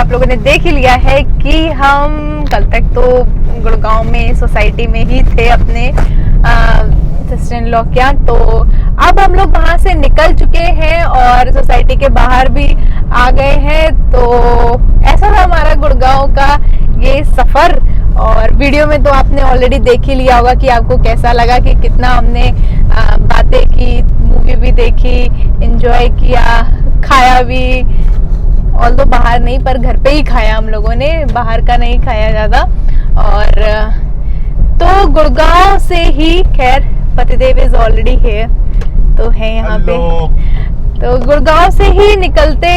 आप लोगों ने देख ही लिया है कि हम कल तक तो गुड़गांव में सोसाइटी में ही थे अपने सिस्टर इन लॉ क्या, तो अब हम लोग वहां से निकल चुके हैं और सोसाइटी के बाहर भी आ गए हैं। तो ऐसा था हमारा गुड़गांव का ये सफर। और वीडियो में तो आपने ऑलरेडी देख ही लिया होगा कि आपको कैसा लगा, कि कितना हमने बातें की, मूवी भी देखी, एंजॉय किया, खाया भी। ऑल तो बाहर नहीं, पर घर पे ही खाया हम लोगों ने, बाहर का नहीं खाया ज्यादा। और तो गुड़गांव से ही, खैर पतिदेव इज ऑलरेडी हियर, तो है यहाँ पे। तो गुड़गांव से ही निकलते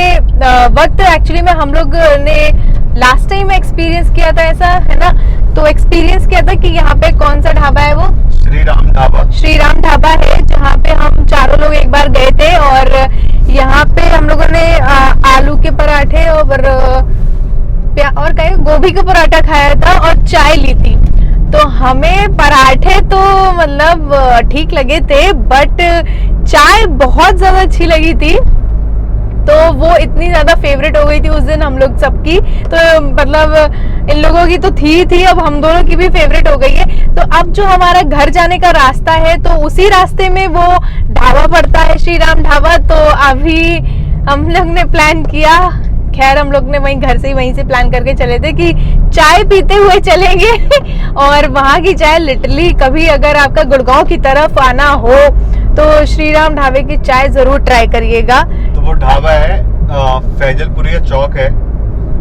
वक्त एक्चुअली में हम लोग ने लास्ट टाइम एक्सपीरियंस किया था ऐसा, है ना। तो एक्सपीरियंस किया था कि यहाँ पे कौन सा ढाबा है, वो श्रीराम ढाबा है, जहाँ पे हम चारों लोग एक बार गए थे। और यहाँ पे हम लोगों ने आलू के पराठे और गोभी का पराठा खाया था और चाय ली थी। तो हमें पराठे तो मतलब ठीक लगे थे, बट चाय बहुत ज्यादा अच्छी लगी थी। तो वो इतनी ज्यादा फेवरेट हो गई थी उस दिन हम लोग सबकी, तो मतलब इन लोगों की तो थी, अब हम दोनों की भी फेवरेट हो गई है। तो अब जो हमारा घर जाने का रास्ता है, तो उसी रास्ते में वो ढाबा पड़ता है, श्रीराम ढाबा। तो अभी हम लोग ने प्लान किया, खैर हम लोग ने वहीं से प्लान करके चले थे कि चाय पीते हुए चलेंगे। और वहाँ की चाय लिटरली, कभी अगर आपका गुड़गांव की तरफ आना हो तो श्रीराम ढाबे की चाय जरूर ट्राई करिएगा। तो वो ढाबा है फैजलपुरिया चौक है,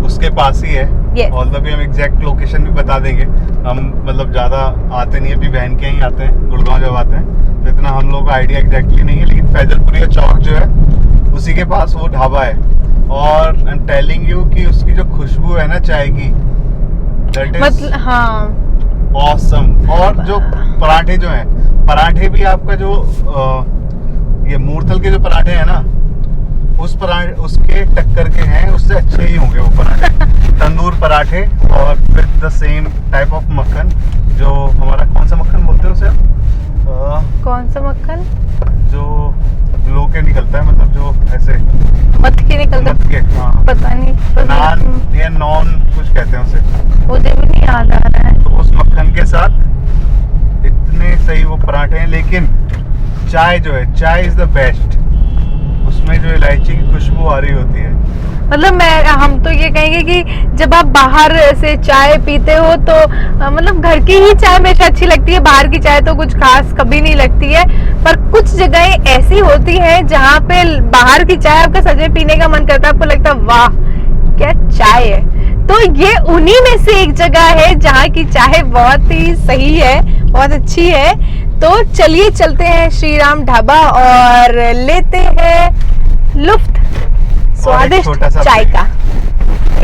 उसके पास ही है। और तभी हम एग्जैक्ट लोकेशन भी बता देंगे। हम मतलब ज्यादा आते नहीं है, अपनी बहन के ही आते हैं गुड़गांव जब आते हैं, तो इतना हम लोगों का आइडिया एग्जैक्टली नहीं है। लेकिन फैजलपुरिया चौक जो है उसी के पास वो ढाबा है। और आई एम टेलिंग यू कि उसकी जो खुशबू है ना चाय की, दैट इज मतलब हाँ ऑसम। और जो पराठे जो हैं, पराठे भी आपका जो ये मूर्थल के जो पराठे हैं ना, उसके टक्कर के हैं, उससे अच्छे ही होंगे वो पराठे। तंदूर पराठे और with the same type of मक्खन, जो हमारा कौन सा मक्खन बोलते हैं उसे, कौन सा मक्खन जो लो के निकलता है, मतलब जो ऐसे मत के निकलता है, हाँ पता नहीं, नान या नॉन कुछ कहते हैं उसे, मुझे भी नहीं याद आ रहा है। तो उस मक्खन के साथ इतने सही वो पराठे हैं। लेकिन चाय जो है, चाय इज द बेस्ट। उसमें जो इलायची की खुशबू आ रही होती है, मतलब हम तो ये कहेंगे कि जब आप बाहर से चाय पीते हो तो मतलब घर की ही चाय हमेशा अच्छी लगती है, बाहर की चाय तो कुछ खास कभी नहीं लगती है। पर कुछ जगहें ऐसी होती हैं जहाँ पे बाहर की चाय आपका सच में पीने का मन करता है, आपको लगता है वाह क्या चाय है। तो ये उन्हीं में से एक जगह है जहाँ की चाय बहुत ही सही है, बहुत अच्छी है। तो चलिए चलते हैं श्रीराम ढाबा और लेते हैं लुफ्त स्वादिष्ट चाय का।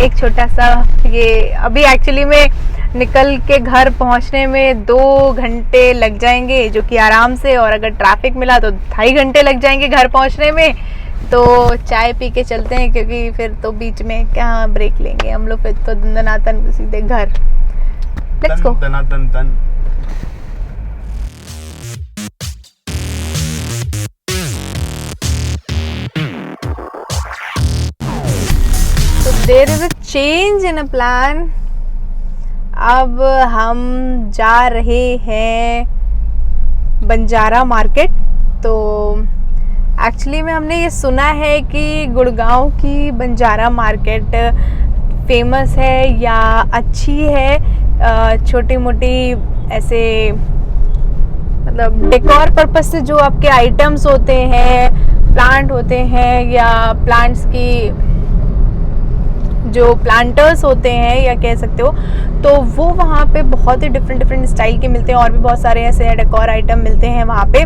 एक छोटा सा ये अभी एक्चुअली में निकल के घर पहुंचने में 2 घंटे लग जाएंगे, जो कि आराम से, और अगर ट्रैफिक मिला तो 2.5 घंटे लग जाएंगे घर पहुंचने में। तो चाय पी के चलते हैं, क्योंकि फिर तो बीच में क्या ब्रेक लेंगे हम लोग, फिर तो दनादन सीधे घर। Let's go. There is a change in a plan. अब हम जा रहे हैं बंजारा मार्केट। तो एक्चुअली में हमने ये सुना है कि गुड़गांव की बंजारा मार्केट फेमस है या अच्छी है। छोटी मोटी ऐसे मतलब डेकोर पर्पस से जो आपके आइटम्स होते हैं, प्लांट होते हैं, या प्लांट्स की जो प्लांटर्स होते हैं या कह सकते हो, तो वो वहाँ पे बहुत ही डिफरेंट स्टाइल के मिलते हैं। और भी बहुत सारे ऐसे डेकोर आइटम मिलते हैं वहाँ पे।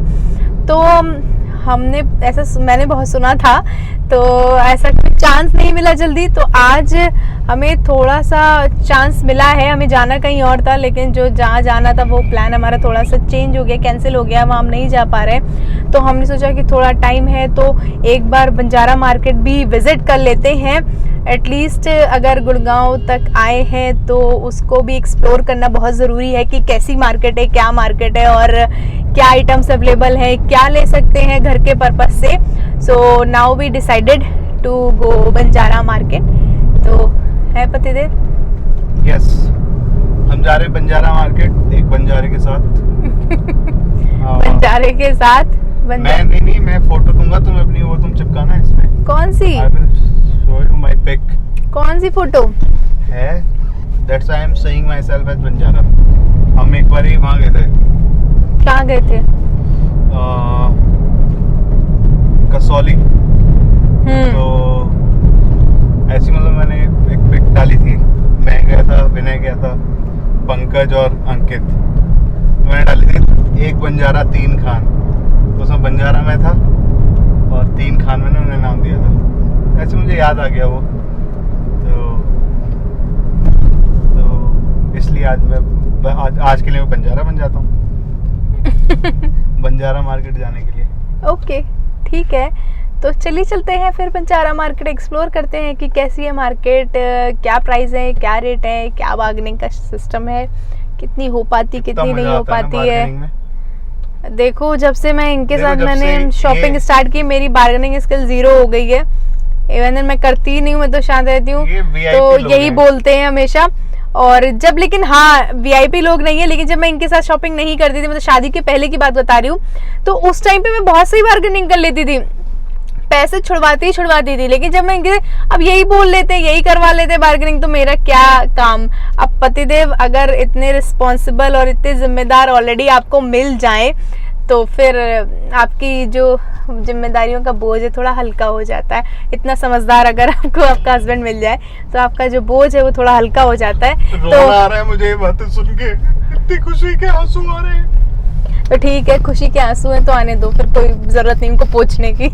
तो हमने ऐसा मैंने बहुत सुना था, तो ऐसा चांस नहीं मिला जल्दी। तो आज हमें थोड़ा सा चांस मिला है। हमें जाना कहीं और था, लेकिन जो जहाँ जाना था वो प्लान हमारा थोड़ा सा चेंज हो गया, कैंसिल हो गया, वहाँ हम नहीं जा पा रहे। तो हमने सोचा कि थोड़ा टाइम है तो एक बार बंजारा मार्केट भी विजिट कर लेते हैं। एटलीस्ट अगर गुड़गांव तक आए हैं तो उसको भी एक्सप्लोर करना बहुत ज़रूरी है कि कैसी मार्केट है, क्या मार्केट है, और क्या आइटम्स अवेलेबल है, क्या ले सकते हैं घर के पर्पस से। So now we decided to go Banjara market. तो है पतिदेव? यस, हम जा रहे हैं बंजारा मार्केट एक बंजारे के साथ। बंजारे के साथ? मैं नहीं, मैं फोटो दूंगा तुम्हें अपनी, वो तुम चिपकाना इसमें। कौन सी? I will show you my pic। कौन सी फोटो है? That's why I'm saying myself as Banjara. हम एक बार ही वहाँ गए थे। कहाँ गए थे? कसौली। तो ऐसी मतलब मैंने एक पिक डाली थी, मैं गया था, विनय गया था, पंकज और अंकित। तो मैंने डाली थी एक बंजारा 3 खान, तो उसमें बंजारा में था और 3 खान मैंने उन्हें नाम दिया था। ऐसे मुझे याद आ गया वो, तो इसलिए आज के लिए मैं बंजारा बन जाता हूँ। बंजारा मार्केट जाने के लिए। ओके, ठीक है, तो चलिए चलते हैं फिर बंजारा मार्केट, एक्सप्लोर करते हैं कि कैसी है मार्केट, क्या प्राइस है, क्या रेट है, क्या बार्गेनिंग का सिस्टम है, कितनी हो पाती, कितनी नहीं हो पाती है। देखो, जब से मैं इनके साथ मैंने शॉपिंग स्टार्ट की, मेरी बार्गेनिंग स्किल 0 हो गई है। इवन मैं करती ही नहीं हूँ, मैं तो शांत रहती हूँ, तो यही बोलते हैं हमेशा। और जब, लेकिन हाँ, वीआईपी लोग नहीं है, लेकिन जब मैं इनके साथ शॉपिंग नहीं करती थी, मतलब शादी के पहले की बात बता रही हूँ, तो उस टाइम पे मैं बहुत सही बार्गेनिंग कर लेती थी, पैसे छुड़वाती थी। लेकिन जब मैं इनके, अब यही बोल लेते, यही करवा लेते बार्गेनिंग, तो मेरा क्या काम। अब पतिदेव अगर इतने रिस्पॉन्सिबल और इतने जिम्मेदार ऑलरेडी आपको मिल जाए, तो फिर आपकी जो जिम्मेदारियों का बोझ है थोड़ा हल्का हो जाता है। इतना समझदार अगर आपको आपका हस्बैंड मिल जाए, तो आपका जो बोझ है वो थोड़ा हल्का हो जाता है। रोना आ रहा है मुझे ये बातें सुन के, इतनी खुशी के आंसू आ रहे हैं। तो ठीक है, खुशी के आंसू हैं तो आने दो, फिर कोई जरूरत नहीं उनको पोंछने की।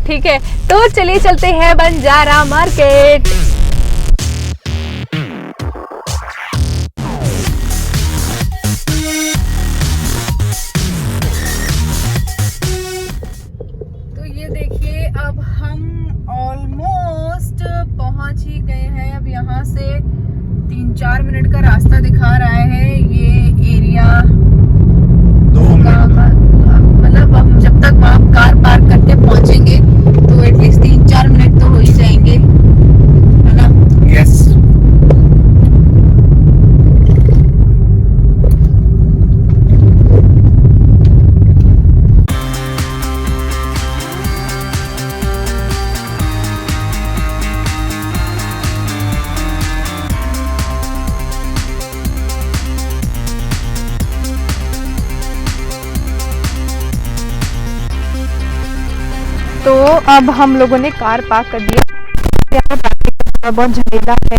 ठीक है, तो चलिए चलते हैं बंजारा मार्केट। तो ये देखिए, अब हम ऑलमोस्ट पहुंच ही गए हैं। अब यहाँ से 3-4 मिनट का रास्ता दिखा रहा है ये एरिया। मतलब हम जब तक वहाँ कार पार्क करके पहुंचेंगे तो एटलीस्ट 3-4 मिनट तो हो ही जाएंगे, है ना? यस। तो अब हम लोगों ने कार पार्क कर दिया। यहाँ पर बहुत झमेला है,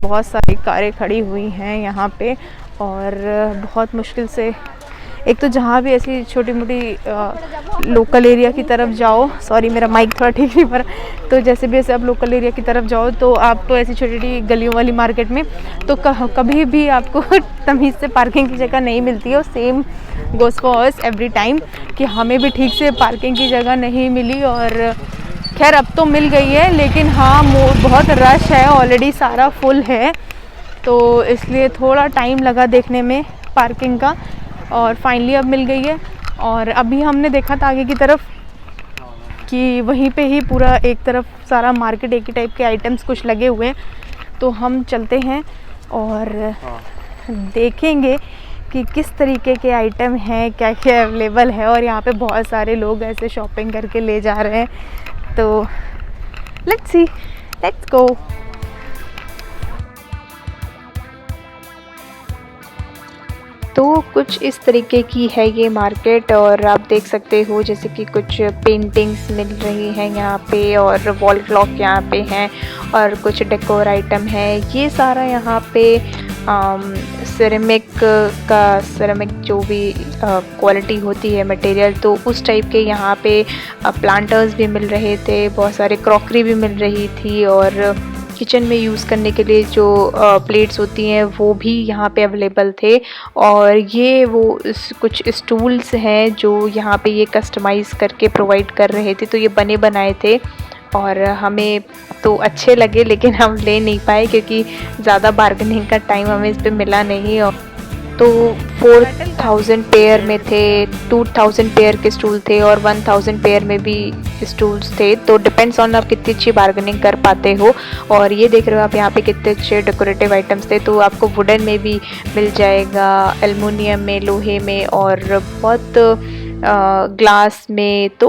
बहुत सारी कारें खड़ी हुई हैं यहाँ पे, और बहुत मुश्किल से, एक तो जहाँ भी ऐसी छोटी मोटी लोकल एरिया की तरफ जाओ, सॉरी मेरा माइक थोड़ा ठीक नहीं पड़ा, तो जैसे भी ऐसे आप लोकल एरिया की तरफ जाओ तो आप तो ऐसी छोटी छोटी गलियों वाली मार्केट में तो कभी भी आपको तमीज़ से पार्किंग की जगह नहीं मिलती है। और same goes for us every time कि हमें भी ठीक से पार्किंग की जगह नहीं मिली, और खैर अब तो मिल गई है, लेकिन हाँ बहुत रश है, ऑलरेडी सारा फुल है, तो इसलिए थोड़ा टाइम लगा देखने में पार्किंग का, और फाइनली अब मिल गई है। और अभी हमने देखा था आगे की तरफ कि वहीं पे ही पूरा एक तरफ सारा मार्केट, एक ही टाइप के आइटम्स कुछ लगे हुए हैं, तो हम चलते हैं और देखेंगे कि किस तरीके के आइटम हैं, क्या क्या अवेलेबल है। और यहाँ पे बहुत सारे लोग ऐसे शॉपिंग करके ले जा रहे हैं, तो लेट्स सी, लेट्स गो। तो कुछ इस तरीके की है ये मार्केट, और आप देख सकते हो जैसे कि कुछ पेंटिंग्स मिल रही हैं यहाँ पे, और वॉल क्लॉक यहाँ पे हैं, और कुछ डेकोर आइटम है। ये सारा यहाँ पे सिरेमिक जो भी क्वालिटी होती है मटेरियल, तो उस टाइप के यहाँ पे प्लांटर्स भी मिल रहे थे, बहुत सारे क्रॉकरी भी मिल रही थी, और किचन में यूज़ करने के लिए जो प्लेट्स होती हैं वो भी यहाँ पे अवेलेबल थे। और ये वो कुछ स्टूल्स हैं जो यहाँ पे ये कस्टमाइज़ करके प्रोवाइड कर रहे थे, तो ये बने बनाए थे और हमें तो अच्छे लगे, लेकिन हम ले नहीं पाए क्योंकि ज़्यादा बार्गेनिंग का टाइम हमें इस पे मिला नहीं। तो 4000 पेयर में थे, 2000 पेयर के स्टूल थे और 1000 पेयर में भी स्टूल्स थे। तो डिपेंड्स ऑन आप कितनी अच्छी बार्गेनिंग कर पाते हो। और ये देख रहे हो आप यहाँ पे कितने अच्छे डेकोरेटिव आइटम्स थे। तो आपको वुडन में भी मिल जाएगा, एल्युमिनियम में, लोहे में और बहुत ग्लास में। तो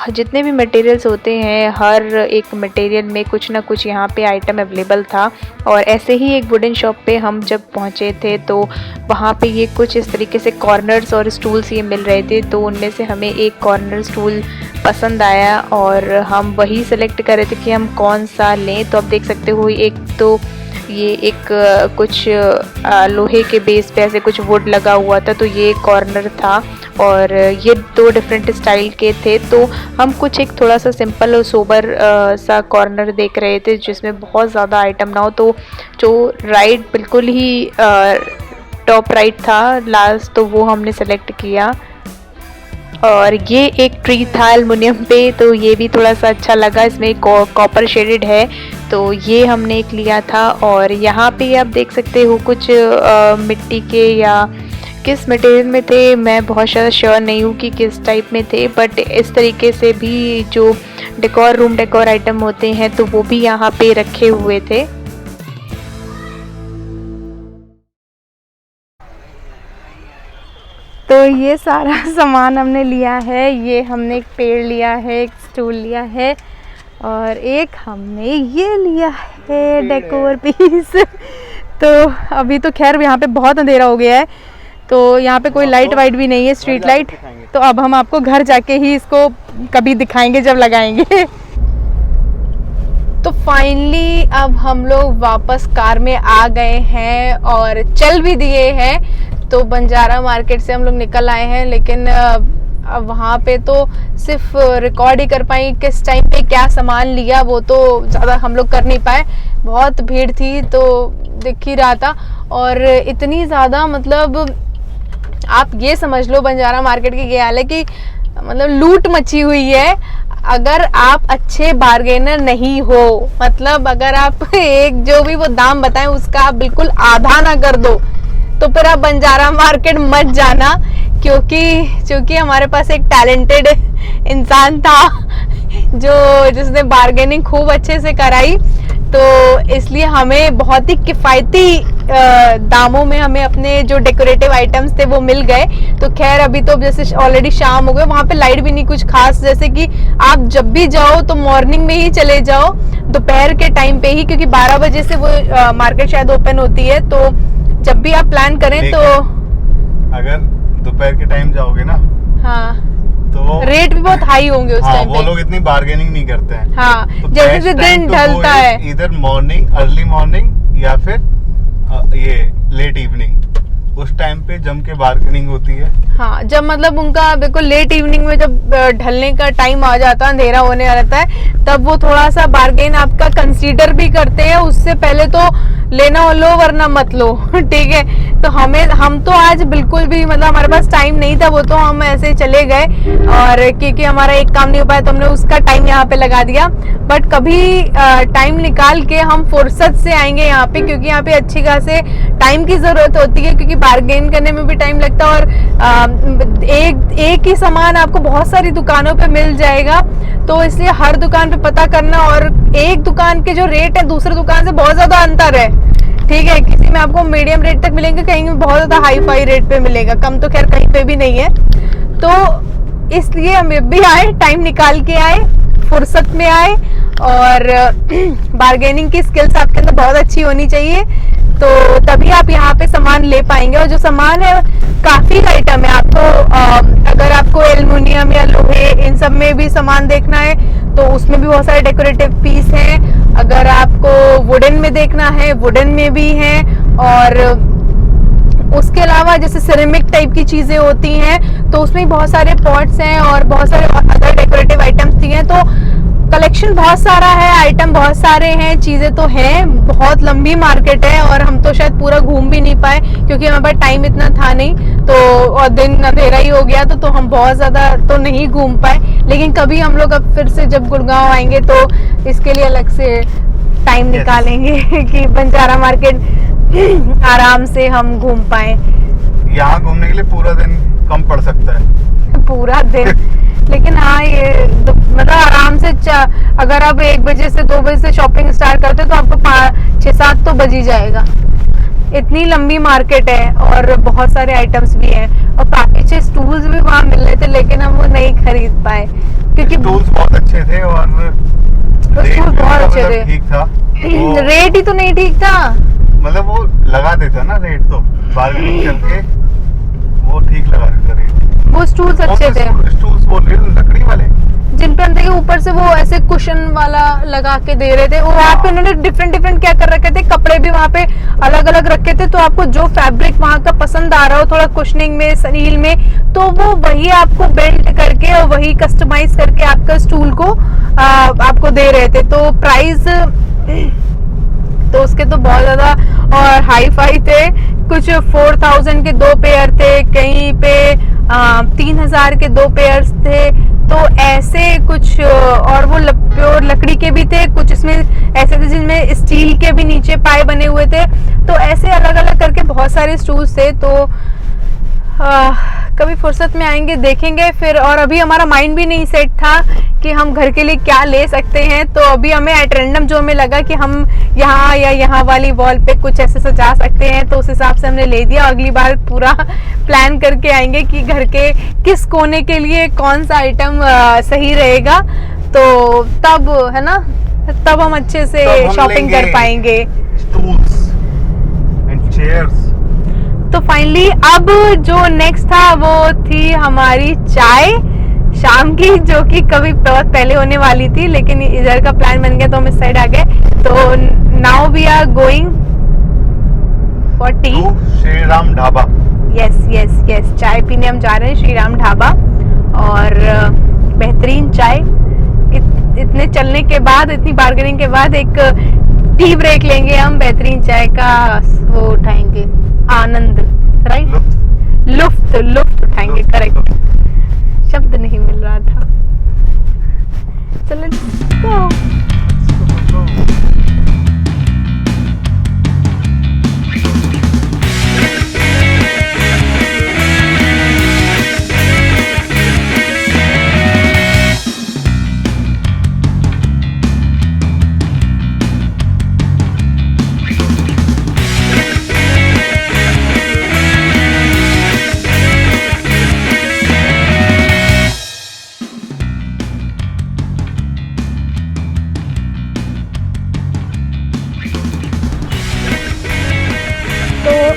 जितने भी मटेरियल्स होते हैं हर एक मटेरियल में कुछ ना कुछ यहाँ पे आइटम अवेलेबल था। और ऐसे ही एक वुडन शॉप पे हम जब पहुँचे थे तो वहाँ पे ये कुछ इस तरीके से कॉर्नर्स और स्टूल्स ये मिल रहे थे। तो उनमें से हमें एक कॉर्नर स्टूल पसंद आया और हम वही सेलेक्ट कर रहे थे कि हम कौन सा लें। तो आप देख सकते हो एक तो ये एक कुछ लोहे के बेस पे ऐसे कुछ वुड लगा हुआ था, तो ये कॉर्नर था। और ये 2 डिफरेंट स्टाइल के थे। तो हम कुछ एक थोड़ा सा सिंपल और सोबर सा कॉर्नर देख रहे थे जिसमें बहुत ज़्यादा आइटम ना हो। तो जो राइट बिल्कुल ही टॉप राइट था लास्ट, तो वो हमने सेलेक्ट किया। और ये एक ट्री था एल्युमिनियम पे, तो ये भी थोड़ा सा अच्छा लगा, इसमें कॉपर शेडेड है, तो ये हमने एक लिया था। और यहाँ पे आप देख सकते हो कुछ मिट्टी के या किस मटेरियल में थे, मैं बहुत ज़्यादा श्योर नहीं हूँ कि किस टाइप में थे, बट इस तरीके से भी जो डेकोर रूम डेकोर आइटम होते हैं तो वो भी यहाँ पे रखे हुए थे। तो ये सारा सामान हमने लिया है। ये हमने एक पेड़ लिया है, एक स्टूल लिया है और एक हमने ये लिया है डेकोर पीस। तो अभी तो खैर यहाँ पे बहुत अंधेरा हो गया है, तो यहाँ पे कोई लाइट वाइट भी नहीं है, स्ट्रीट लाइट। तो अब हम आपको घर जाके ही इसको कभी दिखाएंगे जब लगाएंगे। तो फाइनली अब हम लोग वापस कार में आ गए हैं और चल भी दिए हैं। तो बंजारा मार्केट से हम लोग निकल आए हैं, लेकिन अब वहाँ पे तो सिर्फ रिकॉर्ड ही कर पाई किस टाइम पे क्या सामान लिया, वो तो ज़्यादा हम लोग कर नहीं पाए, बहुत भीड़ थी तो दिख ही रहा था। और इतनी ज़्यादा मतलब आप ये समझ लो बंजारा मार्केट की ये हाल है कि मतलब लूट मची हुई है। अगर आप अच्छे बार्गेनर नहीं हो, मतलब अगर आप एक जो भी वो दाम बताएं उसका आप बिल्कुल आधा ना कर दो, तो फिर आप बंजारा मार्केट मत जाना। क्योंकि हमारे पास एक टैलेंटेड इंसान था जिसने बार्गेनिंग खूब अच्छे से कराई, तो इसलिए हमें बहुत ही किफ़ायती दामों में हमें अपने जो डेकोरेटिव आइटम्स थे वो मिल गए। तो खैर अभी तो जैसे ऑलरेडी शाम हो गए, वहाँ पे लाइट भी नहीं कुछ खास, जैसे कि आप जब भी जाओ तो मॉर्निंग में ही चले जाओ, दोपहर के टाइम पे ही, क्योंकि 12 बजे से वो मार्केट शायद ओपन होती है। तो जब भी आप प्लान करें तो अगर दोपहर के टाइम जाओगे ना, हाँ, तो रेट भी बहुत हाई होंगे उस टाइम पे। वो लोग इतनी बार्गेनिंग नहीं करते हैं। हाँ, तो जैसे दिन ढलता है, इधर मॉर्निंग, अर्ली मॉर्निंग या फिर ये लेट इवनिंग, उस टाइम पे जम के बार्गेनिंग होती है। हाँ, जब मतलब उनका बिल्कुल लेट इवनिंग में जब ढलने का टाइम आ जाता है, अंधेरा होने रहता है, तब वो थोड़ा सा बार्गेन आपका कंसीडर भी करते हैं। उससे पहले तो लेना हो लो वरना मत लो, ठीक है। तो हम तो आज बिल्कुल भी मतलब हमारे पास टाइम नहीं था, वो तो हम ऐसे चले गए, और क्योंकि हमारा एक काम नहीं हो पाया तो हमने उसका टाइम यहाँ पे लगा दिया। बट कभी टाइम निकाल के हम फुर्सत से आएंगे यहाँ पे, क्योंकि यहाँ पे अच्छी खासे टाइम की जरूरत होती है, क्योंकि बार्गेन करने में भी टाइम लगता है। और एक ही सामान आपको बहुत सारी दुकानों पे मिल जाएगा, तो इसलिए हर दुकान पे पता करना, और एक दुकान के जो रेट है दूसरे दुकान से बहुत ज्यादा अंतर है, ठीक है। किसी में आपको मीडियम रेट तक मिलेंगे, कहीं में बहुत ज्यादा हाई फाई रेट पे मिलेगा, कम तो खैर कहीं पे भी नहीं है। तो इसलिए हम भी आए, टाइम निकाल के आए, फुर्सत में आए, और बार्गेनिंग की स्किल्स आपके अंदर बहुत अच्छी होनी चाहिए, तो तभी आप यहाँ पे सामान ले पाएंगे। और जो सामान है काफी आइटम है, आपको अगर आपको एल्युमिनियम या लोहे इन सब में भी सामान देखना है तो उसमें भी बहुत सारे डेकोरेटिव पीस हैं। अगर आपको वुडन में देखना है, वुडन में भी है, और उसके अलावा जैसे सिरेमिक टाइप की चीजें होती हैं तो उसमें बहुत सारे पॉट्स हैं और बहुत सारे अदर डेकोरेटिव आइटम्स भी हैं। तो कलेक्शन बहुत सारा है, आइटम बहुत सारे हैं, चीजें तो हैं, बहुत लंबी मार्केट है, और हम तो शायद पूरा घूम भी नहीं पाए क्योंकि हमारे पास टाइम इतना था नहीं, तो और दिन अंधेरा ही हो गया तो हम बहुत ज्यादा तो नहीं घूम पाए। लेकिन कभी हम लोग अब फिर से जब गुड़गांव आएंगे तो इसके लिए अलग से टाइम निकालेंगे कि बंजारा मार्केट आराम से हम घूम पाए। यहाँ घूमने के लिए पूरा दिन कम पड़ सकता है। पूरा दिन लेकिन हाँ ये मतलब आराम से अगर आप 1 बजे से 2 बजे से शॉपिंग स्टार्ट करते हो तो आपको 5-6-7 तो बज ही जाएगा। इतनी लंबी मार्केट है और बहुत सारे आइटम्स भी हैं और काफी अच्छे स्टूल्स भी वहाँ मिल रहे थे, लेकिन हम वो नहीं खरीद पाए क्योंकि टूल्स बहुत अच्छे थे और स्टूल बहुत अच्छे थे। ठीक था। रेट ही तो नहीं ठीक था, मतलब वो लगा देता ना रेट, तो बार्गेनिंग करके वो ठीक लगा देता रेट। वो स्टूल्स अच्छे थे। स्टूल्स बोल रहे हो लकड़ी वाले, जिन पे अंदर के ऊपर से वो ऐसे कुशन वाला लगा के दे रहे थे। और वहाँ पे उन्होंने डिफरेंट क्या कर रखे थे, कपड़े भी वहाँ पे अलग अलग रखे थे, तो आपको जो फैब्रिक वहाँ का पसंद आ रहा हो थोड़ा कुशनिंग में सनील में, तो वो वही आपको बेल्ट करके और वही कस्टमाइज करके आपका स्टूल को आपको दे रहे थे। तो प्राइस तो उसके तो बहुत ज्यादा और हाई फाई थे। कुछ 4000 के 2 पेयर थे, कहीं पे 3000 के 2 पेयर्स थे। तो ऐसे कुछ और वो प्योर लकड़ी के भी थे, कुछ इसमें ऐसे थे जिनमें स्टील के भी नीचे पाए बने हुए थे। तो ऐसे अलग अलग करके बहुत सारे स्टूल्स थे। तो कभी फुर्सत में आएंगे देखेंगे फिर। और अभी हमारा माइंड भी नहीं सेट था कि हम घर के लिए क्या ले सकते हैं, तो अभी हमें एट रैंडम जो हमें लगा कि हम यहाँ या यहाँ वाली वॉल पे कुछ ऐसे सजा सकते हैं, तो उस हिसाब से हमने ले दिया। अगली बार पूरा प्लान करके आएंगे कि घर के किस कोने के लिए कौन सा आइटम सही रहेगा, तो तब है ना, तब हम अच्छे से शॉपिंग कर पाएंगे। Stools and chairs. तो फाइनली अब जो नेक्स्ट था वो थी हमारी चाय शाम की, जो कि कभी बहुत पहले होने वाली थी, लेकिन इधर का प्लान बन गया तो हम इस साइड आ गए। तो now we are going for tea, Shri Ram Dhaba. Yes चाय पीने हम जा रहे हैं श्री राम ढाबा। और बेहतरीन चाय, इतने चलने के बाद, इतनी बार्गेनिंग के बाद एक टी ब्रेक लेंगे हम, बेहतरीन चाय का वो उठाएंगे आनंद, राइट, लुफ्त उठाएंगे। करेक्ट, शब्द नहीं मिल रहा था। चलो go।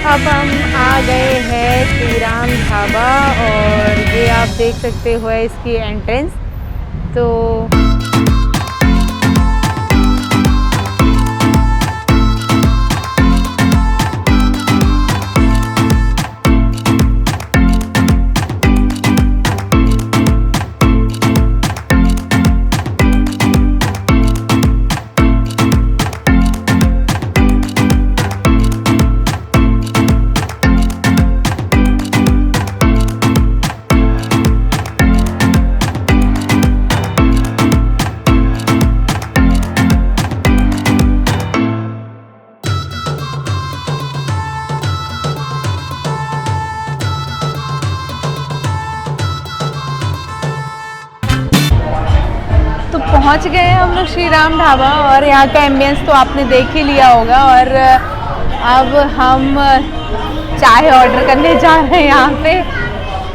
अब हम आ गए हैं श्री राम ढाबा और ये आप देख सकते हो इसकी एंट्रेंस। तो पहुंच गए हैं हम लोग श्री राम ढाबा और यहाँ का एम्बियंस तो आपने देख ही लिया होगा। और अब हम चाय ऑर्डर करने जा रहे हैं यहाँ पे।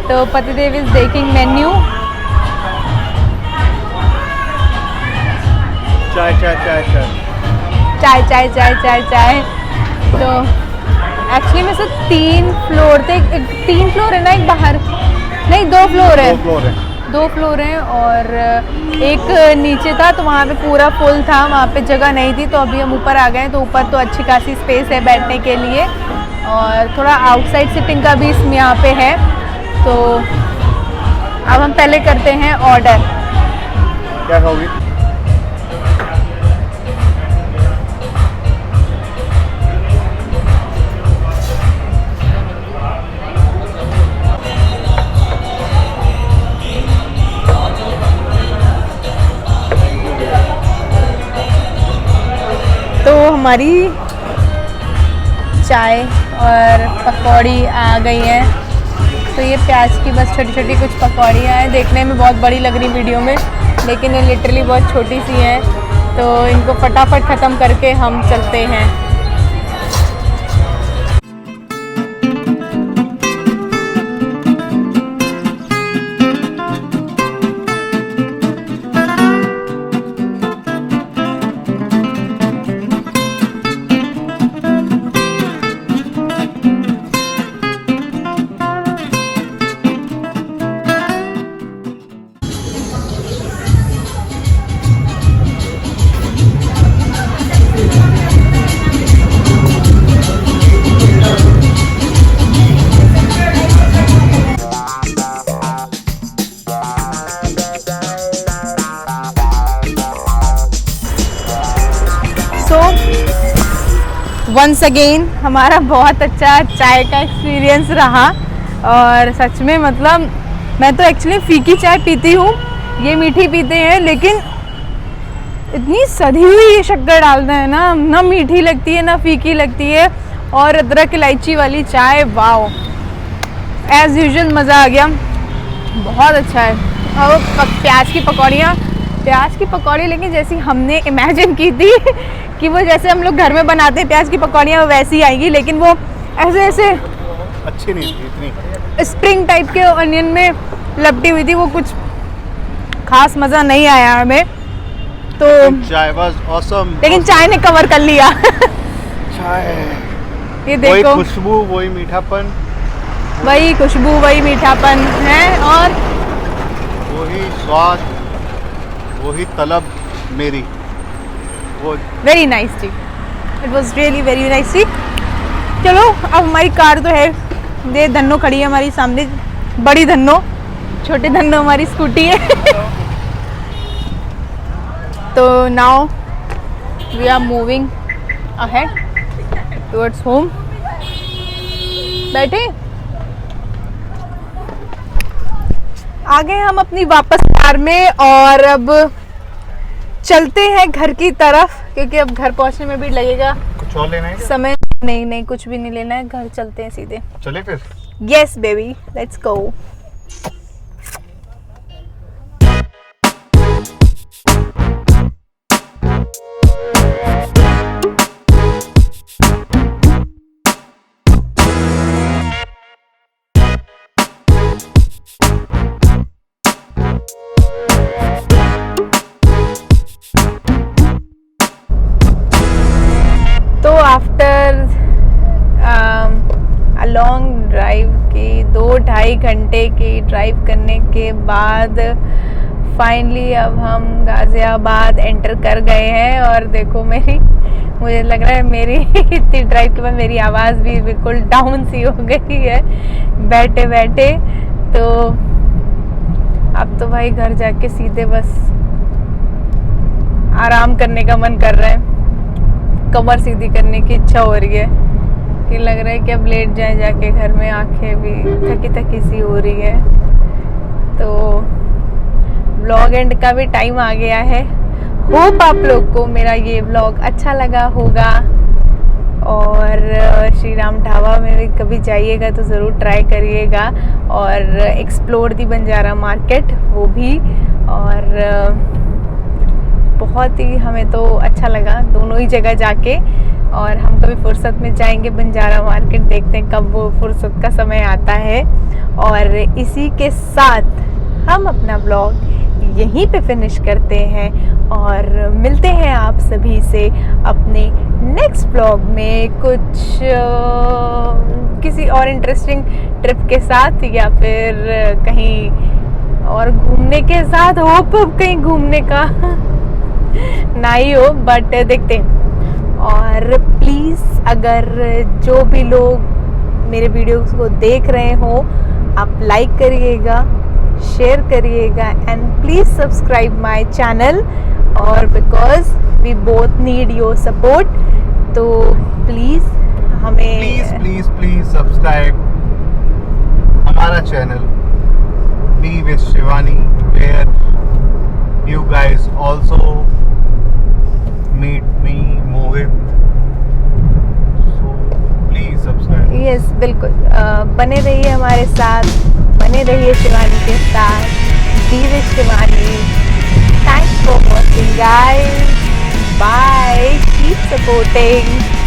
तो पतिदेव इज देखेंग मेन्यू। चाय चाय चाय चाय चाय चाय चाय चाय चाय। तो एक्चुअली में से 3 फ्लोर थे, 3 फ्लोर है ना, एक बाहर नहीं 2 फ्लोर है, 2 फ्लोर हैं और एक नीचे था, तो वहाँ पे पूरा फुल था, वहाँ पे जगह नहीं थी। तो अभी हम ऊपर आ गए, तो ऊपर तो अच्छी खासी स्पेस है बैठने के लिए और थोड़ा आउटसाइड सिटिंग का भी इसमें यहाँ पे है। तो अब हम पहले करते हैं ऑर्डर। क्या खाओगी? तो हमारी चाय और पकौड़ी आ गई हैं। तो ये प्याज की बस छोटी छोटी कुछ पकौड़ियाँ हैं, देखने में बहुत बड़ी लग रही वीडियो में, लेकिन ये लिटरली बहुत छोटी सी हैं। तो इनको फटाफट ख़त्म करके हम चलते हैं। वंस अगेन हमारा बहुत अच्छा चाय का एक्सपीरियंस रहा। और सच में मतलब मैं तो एक्चुअली फीकी चाय पीती हूँ, ये मीठी पीते हैं, लेकिन इतनी सधी हुई ये शक्कर डालते हैं ना, ना मीठी लगती है ना फीकी लगती है। और अदरक इलायची वाली चाय, वाओ, एज यूजुअल मज़ा आ गया, बहुत अच्छा है। और प्याज की पकौड़ी लेकिन जैसी हमने इमेजिन की थी कि वो जैसे हम लोग घर में बनाते हैं प्याज की पकौड़ियाँ वैसी आएंगी, लेकिन वो ऐसे ऐसे अच्छी नहीं थी इतनी, स्प्रिंग टाइप के ऑनियन में लपटी हुई थी, वो कुछ खास मज़ा नहीं आया हमें। तो चाय वाज ऑसम, लेकिन चाय ने कवर कर लिया। चाय, ये वही देखो, खुशबू, वही मीठापन, वही खुशबू, वही मीठापन है और वही स्वाद, वही तलब मेरी, वो very nice T. It was really very nice T. चलो अब हमारी कार तो है, ये धन्नो खड़ी है हमारी सामने, बड़ी धन्नो, छोटे धन्नो हमारी स्कूटी है। तो now we are moving ahead towards home. बैठे आ गए हम अपनी वापस कार में और अब चलते हैं घर की तरफ, क्योंकि अब घर पहुंचने में भी लगेगा कुछ और लेना है क्या? समय। नहीं कुछ भी नहीं लेना है, घर चलते हैं सीधे। चले फिर। Yes baby, let's go. तो आफ्टर अ लॉन्ग ड्राइव की 2-2.5 घंटे की ड्राइव करने के बाद फाइनली अब हम गाज़ियाबाद एंटर कर गए हैं। और देखो मुझे लग रहा है मेरी इतनी ड्राइव के बाद मेरी आवाज़ भी बिल्कुल डाउन सी हो गई है बैठे बैठे। तो अब तो भाई घर जाके सीधे बस आराम करने का मन कर रहा है, कमर सीधी करने की इच्छा हो रही है कि लग रहा है कि अब लेट जाए जाके घर में, आंखें भी थकी थकी सी हो रही है। तो व्लॉग एंड का भी टाइम आ गया है। होप आप लोग को मेरा ये व्लॉग अच्छा लगा होगा और श्री राम ढाबा में भी कभी जाइएगा तो ज़रूर ट्राई करिएगा और एक्सप्लोर दी बंजारा मार्केट वो भी। और बहुत ही हमें तो अच्छा लगा दोनों ही जगह जाके। और हम कभी फुर्सत में जाएंगे बंजारा मार्केट, देखते हैं कब वो फुर्सत का समय आता है। और इसी के साथ हम अपना ब्लॉग यहीं पे फिनिश करते हैं और मिलते हैं आप सभी से अपने नेक्स्ट ब्लॉग में कुछ किसी और इंटरेस्टिंग ट्रिप के साथ या फिर कहीं और घूमने के साथ। होप कहीं घूमने का ना ही हो, बट देखते हैं। और प्लीज़ अगर जो भी लोग मेरे वीडियोस को देख रहे हो आप लाइक करिएगा, शेयर करिएगा and please subscribe my channel. और because we both need your support, तो प्लीज़ हमें प्लीज सब्सक्राइब हमारा channel be with Shivani, where you guys also meet me Mohit, so please subscribe. Yes बिल्कुल, बने रहिए हमारे साथ, बने रहिए शिवानी के साथ। Be with Shivani. Thanks for watching guys, bye, keep supporting.